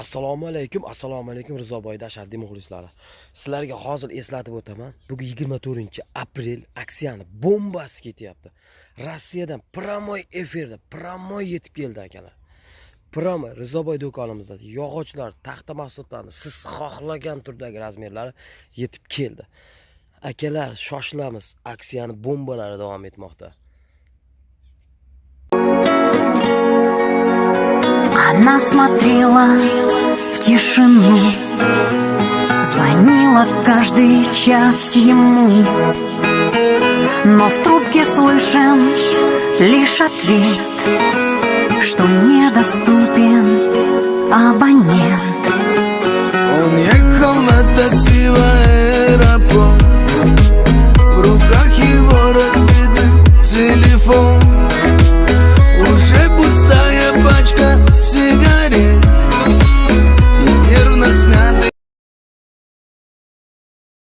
Assalomu alaykum Rizoboyda ashaddiy muxlislari. Sizlarga hozir eslatib o'taman. Bugun 24-aprel aksiyani bombasi ketyapti. Rossiyadan promoy efirda, promoy yetib keldi akalar. Promoy Rizoboy do'konimizda yog'ochlar, taxta mahsulotlarni siz xohlagan turdagi razmerlari yetib keldi. Akalar, shoshilamiz. Aksiyani bombalari davom etmoqda. Она смотрела в тишину, звонила каждый час ему, но в трубке слышен лишь ответ, что недоступен абонент.